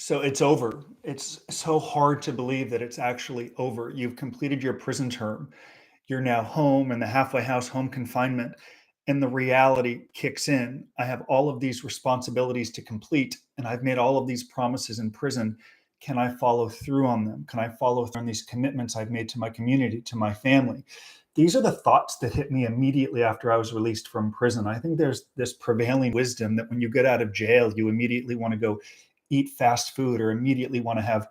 So it's over. It's so hard to believe that it's actually over. You've completed your prison term. You're now home in the halfway house, home confinement, and the reality kicks in. I have all of these responsibilities to complete, and I've made all of these promises in prison. Can I follow through on them? Can I follow through on these commitments I've made to my community, to my family? These are the thoughts that hit me immediately after I was released from prison. I think there's this prevailing wisdom that when you get out of jail, you immediately want to go eat fast food or immediately want to have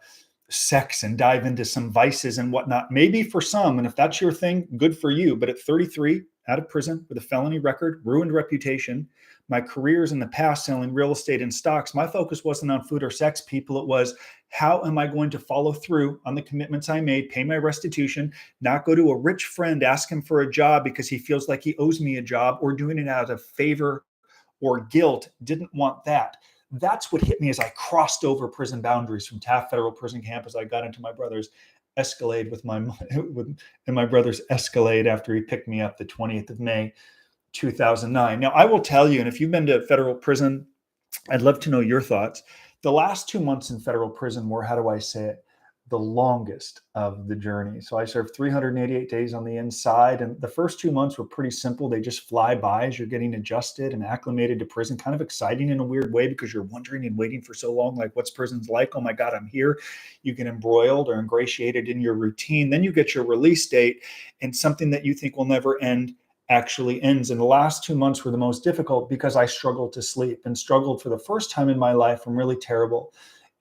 sex and dive into some vices and whatnot. Maybe for some, and if that's your thing, good for you. But at 33, out of prison with a felony record, ruined reputation, my careers in the past selling real estate and stocks, my focus wasn't on food or sex, people. It was, how am I going to follow through on the commitments I made, pay my restitution, not go to a rich friend, ask him for a job because he feels like he owes me a job, or doing it out of favor or guilt. Didn't want that. That's what hit me as I crossed over prison boundaries from Taft Federal Prison Camp as I got into my brother's Escalade with my brother's Escalade after he picked me up the 20th of May, 2009. Now, I will tell you, and if you've been to federal prison, I'd love to know your thoughts. The last 2 months in federal prison were, how do I say it, the longest of the journey. So I served 388 days on the inside, and the first 2 months were pretty simple. They just fly by as you're getting adjusted and acclimated to prison. Kind of exciting in a weird way because you're wondering and waiting for so long, like, what's prison's like? Oh my God, I'm here. You get embroiled or ingratiated in your routine. Then you get your release date, and something that you think will never end actually ends. And the last 2 months were the most difficult because I struggled to sleep, and struggled for the first time in my life from really terrible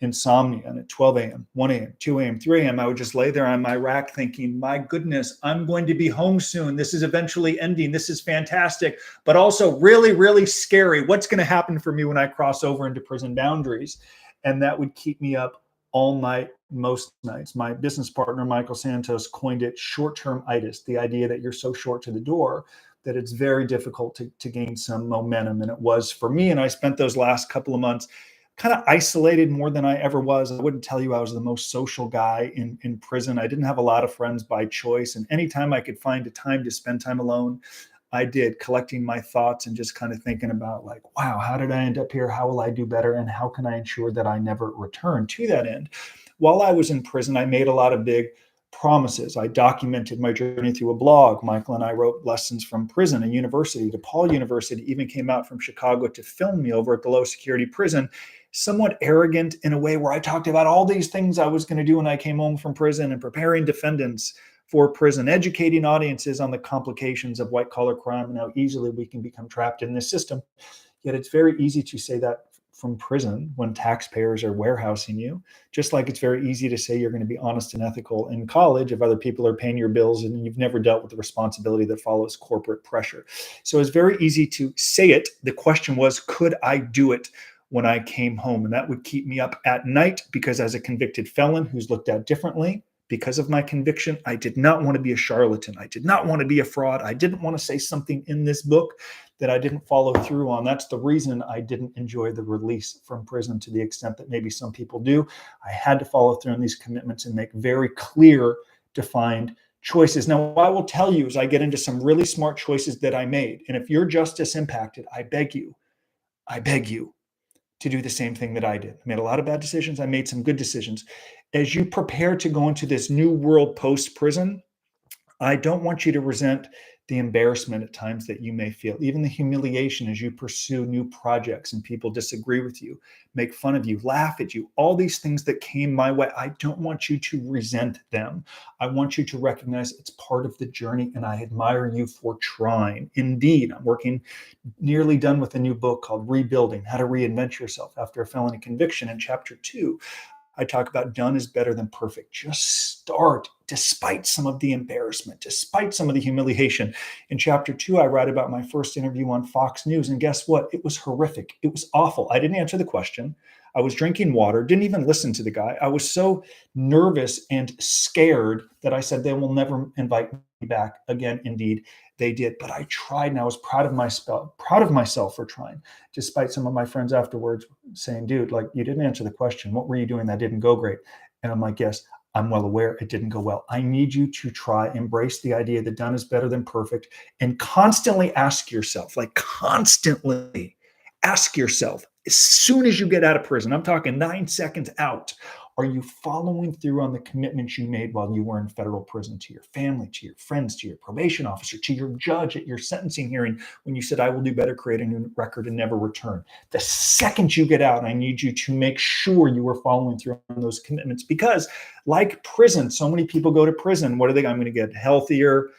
insomnia. And at 12 a.m., 1 a.m., 2 a.m., 3 a.m., I would just lay there on my rack thinking, my goodness, I'm going to be home soon. This is eventually ending. This is fantastic, but also really, really scary. What's going to happen for me when I cross over into prison boundaries? And that would keep me up all night, most nights. My business partner, Michael Santos, coined it short-term itis, the idea that you're so short to the door that it's very difficult to gain some momentum. And it was for me. And I spent those last couple of months kind of isolated more than I ever was. I wouldn't tell you I was the most social guy in prison. I didn't have a lot of friends by choice. And anytime I could find a time to spend time alone, I did, collecting my thoughts and just kind of thinking about, like, wow, how did I end up here? How will I do better? And how can I ensure that I never return to that end? While I was in prison, I made a lot of big promises. I documented my journey through a blog. Michael and I wrote lessons from prison and university. DePaul University even came out from Chicago to film me over at the low security prison, somewhat arrogant in a way where I talked about all these things I was going to do when I came home from prison, and preparing defendants for prison, educating audiences on the complications of white collar crime and how easily we can become trapped in this system. Yet it's very easy to say that from prison when taxpayers are warehousing you, just like it's very easy to say you're going to be honest and ethical in college if other people are paying your bills and you've never dealt with the responsibility that follows corporate pressure. So it's very easy to say it. The question was, could I do it when I came home? And that would keep me up at night, because as a convicted felon who's looked at differently because of my conviction, I did not want to be a charlatan. I did not want to be a fraud. I didn't want to say something in this book that I didn't follow through on. That's the reason I didn't enjoy the release from prison to the extent that maybe some people do. I had to follow through on these commitments and make very clear, defined choices. Now, what I will tell you is I get into some really smart choices that I made. And if you're justice impacted, I beg you to do the same thing that I did. I made a lot of bad decisions. I made some good decisions. As you prepare to go into this new world post-prison, I don't want you to resent the embarrassment at times that you may feel, even the humiliation as you pursue new projects and people disagree with you, make fun of you, laugh at you, all these things that came my way. I don't want you to resent them. I want you to recognize it's part of the journey, and I admire you for trying. Indeed, I'm nearly done with a new book called Rebuilding: How to Reinvent Yourself After a Felony Conviction. In chapter 2, I talk about done is better than perfect. Just start, despite some of the embarrassment, despite some of the humiliation. In chapter 2, I write about my first interview on Fox News. And guess what? It was horrific. It was awful. I didn't answer the question. I was drinking water, didn't even listen to the guy. I was so nervous and scared that I said they will never invite me back again. Indeed, they did. But I tried, and I was proud of myself for trying, despite some of my friends afterwards saying, dude, like, you didn't answer the question. What were you doing that didn't go great? And I'm like, yes, I'm well aware it didn't go well. I need you to try, embrace the idea that done is better than perfect, and constantly ask yourself, As soon as you get out of prison, I'm talking 9 seconds out, are you following through on the commitments you made while you were in federal prison to your family, to your friends, to your probation officer, to your judge at your sentencing hearing when you said, I will do better, create a new record, and never return? The second you get out, I need you to make sure you are following through on those commitments because, like prison, so many people go to prison. What do they? I'm going to get healthier.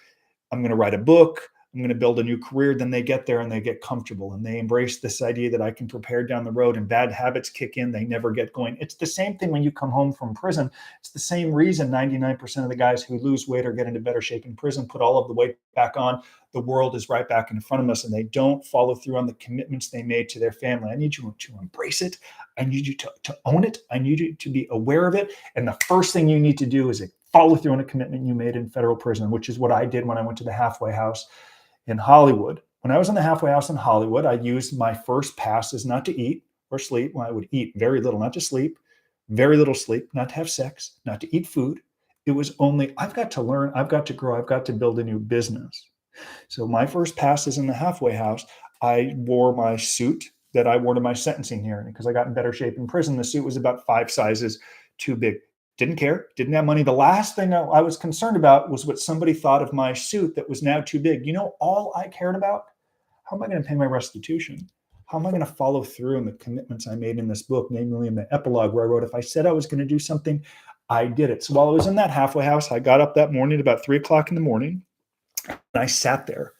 I'm going to write a book. I'm going to build a new career. Then they get there and they get comfortable and they embrace this idea that I can prepare down the road and bad habits kick in. They never get going. It's the same thing when you come home from prison. It's the same reason 99% of the guys who lose weight or get into better shape in prison put all of the weight back on. The world is right back in front of us and they don't follow through on the commitments they made to their family. I need you to embrace it. I need you to own it. I need you to be aware of it. And the first thing you need to do is follow through on a commitment you made in federal prison, which is what I did when I went to the halfway house in Hollywood. When I was in the halfway house in Hollywood, I used my first passes not to eat or sleep. Well, I would eat very little, not to sleep, very little sleep, not to have sex, not to eat food. It was only, I've got to learn, I've got to grow, I've got to build a new business. So my first passes in the halfway house, I wore my suit that I wore to my sentencing hearing because I got in better shape in prison. The suit was about 5 sizes too big. Didn't care, didn't have money. The last thing I was concerned about was what somebody thought of my suit that was now too big. You know, all I cared about, how am I going to pay my restitution? How am I going to follow through on the commitments I made in this book, namely in the epilogue where I wrote, if I said I was going to do something, I did it. So while I was in that halfway house, I got up that morning about 3 o'clock in the morning and I sat there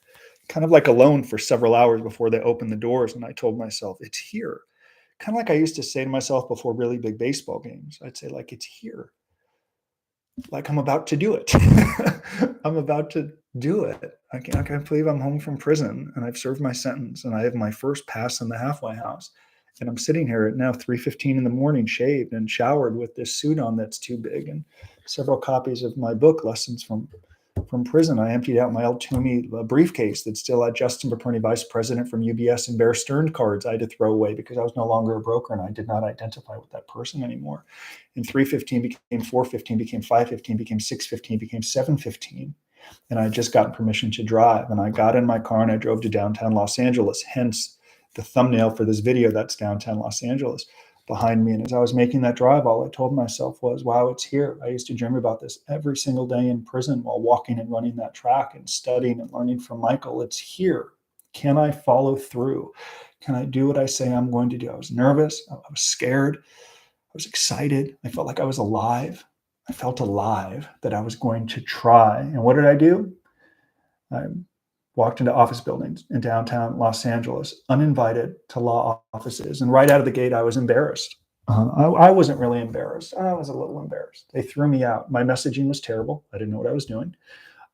kind of like alone for several hours before they opened the doors. And I told myself, it's here. Kind of like I used to say to myself before really big baseball games. I'd say, like, it's here. Like I'm about to do it. I'm about to do it. I can't believe I'm home from prison and I've served my sentence and I have my first pass in the halfway house. And I'm sitting here at now 3:15 in the morning, shaved and showered with this suit on that's too big and several copies of my book, Lessons from Prison. I emptied out my old Toomey briefcase that still had Justin Paperny, vice president from UBS, and Bear Stearns cards I had to throw away because I was no longer a broker and I did not identify with that person anymore. And 3:15 became 4:15, became 5:15, became 6:15, became 7:15. And I had just gotten permission to drive. And I got in my car and I drove to downtown Los Angeles, hence the thumbnail for this video, that's downtown Los Angeles behind me. And as I was making that drive, all I told myself was, wow, it's here. I used to dream about this every single day in prison while walking and running that track and studying and learning from Michael. It's here. Can I follow through? Can I do what I say I'm going to do? I was nervous. I was scared. I was excited. I felt like I was alive. I felt alive that I was going to try. And what did I do? I walked into office buildings in downtown Los Angeles, uninvited to law offices. And right out of the gate, I was embarrassed. I wasn't really embarrassed. I was a little embarrassed. They threw me out. My messaging was terrible. I didn't know what I was doing.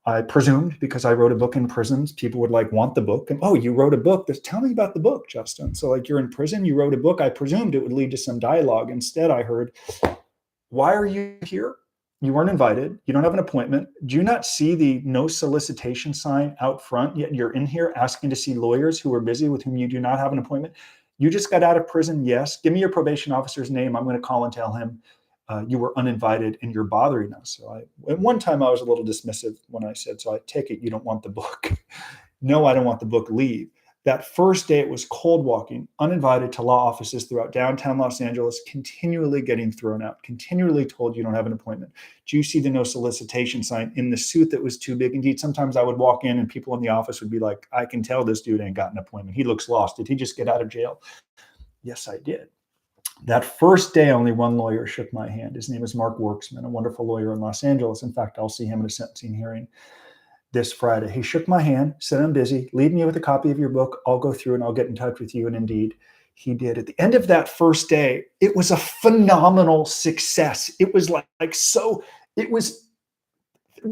I presumed because I wrote a book in prisons, people would like want the book. And, oh, you wrote a book. Tell me about the book, Justin. So like you're in prison, you wrote a book. I presumed it would lead to some dialogue. Instead, I heard, why are you here? You weren't invited. You don't have an appointment. Do you not see the no solicitation sign out front? Yet you're in here asking to see lawyers who are busy with whom you do not have an appointment. You just got out of prison. Yes. Give me your probation officer's name. I'm going to call and tell him you were uninvited and you're bothering us. So at one time I was a little dismissive when I said, so I take it you don't want the book. No, I don't want the book. Leave. That first day, it was cold walking, uninvited to law offices throughout downtown Los Angeles, continually getting thrown out, continually told you don't have an appointment. Do you see the no solicitation sign in the suit that was too big? Indeed, sometimes I would walk in and people in the office would be like, I can tell this dude ain't got an appointment. He looks lost. Did he just get out of jail? Yes, I did. That first day, only one lawyer shook my hand. His name is Mark Worksman, a wonderful lawyer in Los Angeles. In fact, I'll see him at a sentencing hearing this Friday. He shook my hand, said, I'm busy. Leave me with a copy of your book. I'll go through and I'll get in touch with you. And indeed, he did. At the end of that first day, it was a phenomenal success. It was it was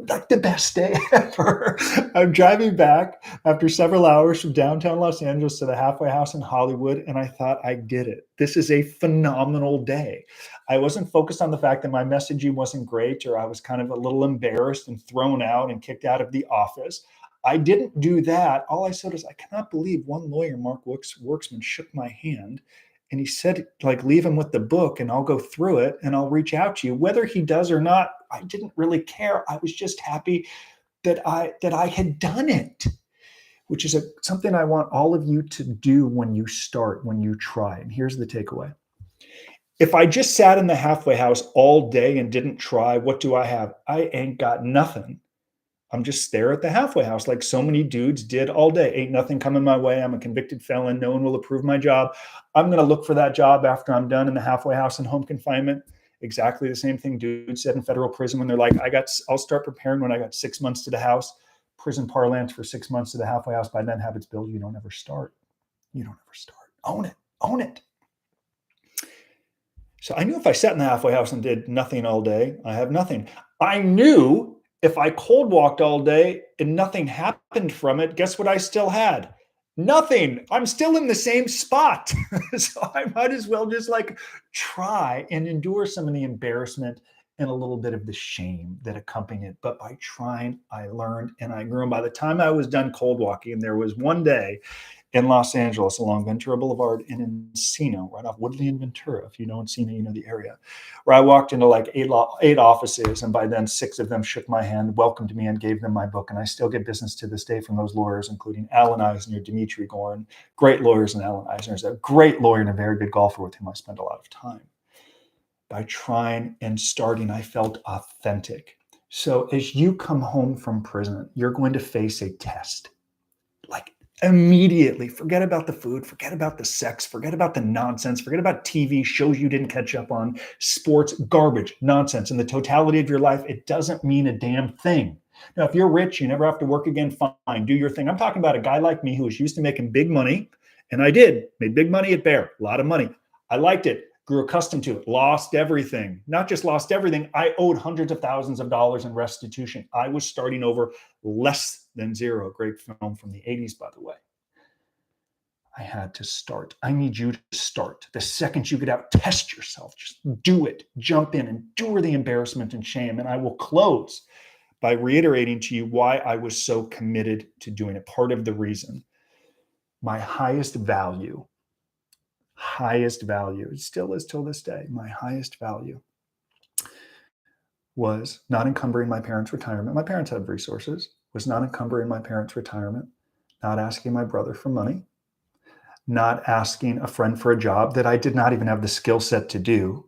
like the best day ever. I'm driving back after several hours from downtown Los Angeles to the halfway house in Hollywood, and I thought, I did it. This is a phenomenal day. I wasn't focused on the fact that my messaging wasn't great, or I was kind of a little embarrassed and thrown out and kicked out of the office. I didn't do that. All I said was, I cannot believe one lawyer, Mark Worksman, shook my hand. And he said, like, leave him with the book and I'll go through it and I'll reach out to you. Whether he does or not, I didn't really care. I was just happy that I had done it. which is something I want all of you to do when you start, when you try. And here's the takeaway. If I just sat in the halfway house all day and didn't try, what do I have? I ain't got nothing. I'm just there at the halfway house like so many dudes did all day. Ain't nothing coming my way. I'm a convicted felon. No one will approve my job. I'm going to look for that job after I'm done in the halfway house in home confinement. Exactly the same thing dudes said in federal prison when they're like, I'll start preparing when I got 6 months to the house. Prison parlance for 6 months to the halfway house. By then, habits build. You don't ever start. You don't ever start. Own it. Own it. So I knew if I sat in the halfway house and did nothing all day, I have nothing. I knew if I cold walked all day and nothing happened from it, guess what I still had? Nothing. I'm still in the same spot. So I might as well just like try and endure some of the embarrassment and a little bit of the shame that accompany it. But by trying, I learned and I grew. And by the time I was done cold walking, there was one day in Los Angeles along Ventura Boulevard in Encino, right off Woodley and Ventura. If you know Encino, you know the area, where I walked into like eight offices. And by then 6 of them shook my hand, welcomed me, and gave them my book. And I still get business to this day from those lawyers, including Alan Eisner, Dimitri Gorin, great lawyers. And Alan Eisner is a great lawyer and a very good golfer with whom I spend a lot of time. By trying and starting, I felt authentic. So as you come home from prison, you're going to face a test. Like immediately, forget about the food, forget about the sex, forget about the nonsense, forget about TV shows you didn't catch up on, sports, garbage, nonsense. In the totality of your life, it doesn't mean a damn thing. Now, if you're rich, you never have to work again, fine, do your thing. I'm talking about a guy like me who was used to making big money, and I made big money at Bear, a lot of money. I liked it, grew accustomed to it, lost everything. Not just lost everything, I owed hundreds of thousands of dollars in restitution. I was starting over less than zero. Great film from the 80s, by the way. I had to start. I need you to start. The second you get out, test yourself. Just do it. Jump in, endure the embarrassment and shame. And I will close by reiterating to you why I was so committed to doing it. Part of the reason, my highest value, it still is till this day, my highest value was not encumbering my parents' retirement. My parents had resources, was not encumbering my parents' retirement, not asking my brother for money, not asking a friend for a job that I did not even have the skill set to do,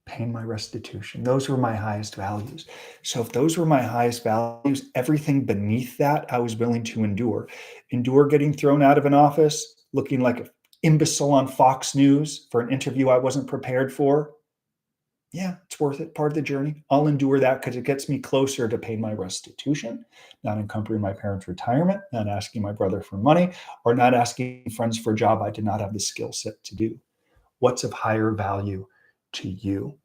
paying my restitution. Those were my highest values. So if those were my highest values, everything beneath that I was willing to endure. Endure getting thrown out of an office, looking like an imbecile on Fox News for an interview I wasn't prepared for. Yeah, it's worth it. Part of the journey. I'll endure that because it gets me closer to paying my restitution, not encumbering my parents' retirement, not asking my brother for money, or not asking friends for a job I did not have the skill set to do. What's of higher value to you?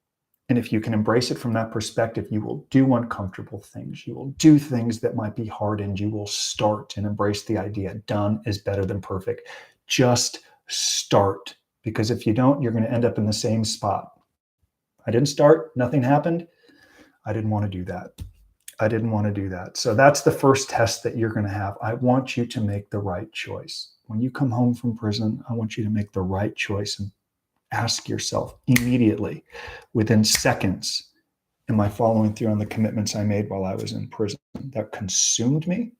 And if you can embrace it from that perspective, you will do uncomfortable things. You will do things that might be hard, and you will start and embrace the idea done is better than perfect. Just start. Because if you don't, you're going to end up in the same spot. I didn't start, nothing happened. I didn't want to do that. So that's the first test that you're going to have. I want you to make the right choice. When you come home from prison, I want you to make the right choice and ask yourself immediately, within seconds, am I following through on the commitments I made while I was in prison that consumed me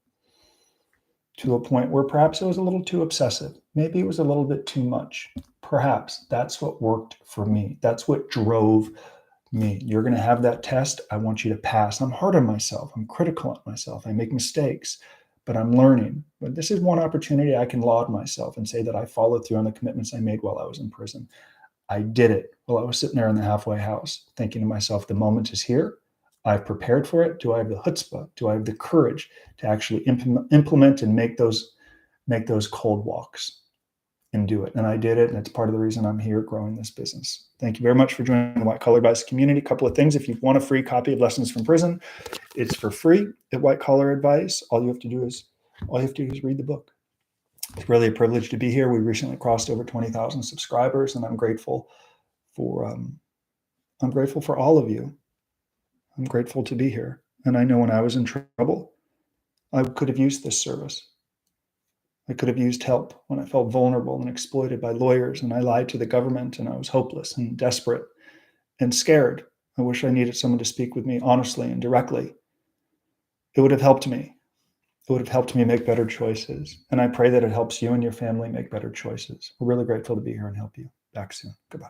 to a point where perhaps it was a little too obsessive? Maybe it was a little bit too much. Perhaps that's what worked for me. That's what drove me. You're going to have that test. I want you to pass. I'm hard on myself. I'm critical on myself. I make mistakes, but I'm learning. But this is one opportunity I can laud myself and say that I followed through on the commitments I made while I was in prison. I did it while I was sitting there in the halfway house, thinking to myself, the moment is here. I've prepared for it. Do I have the chutzpah? Do I have the courage to actually implement and make those cold walks and do it? And I did it. And it's part of the reason I'm here growing this business. Thank you very much for joining the White Collar Advice community. A couple of things. If you want a free copy of Lessons from Prison, it's for free at White Collar Advice. All you have to do is read the book. It's really a privilege to be here. We recently crossed over 20,000 subscribers, and I'm grateful for all of you. I'm grateful to be here. And I know when I was in trouble, I could have used this service. I could have used help when I felt vulnerable and exploited by lawyers, and I lied to the government, and I was hopeless and desperate and scared. I wish I needed someone to speak with me honestly and directly. It would have helped me. It would have helped me make better choices. And I pray that it helps you and your family make better choices. We're really grateful to be here and help you. Back soon. Goodbye.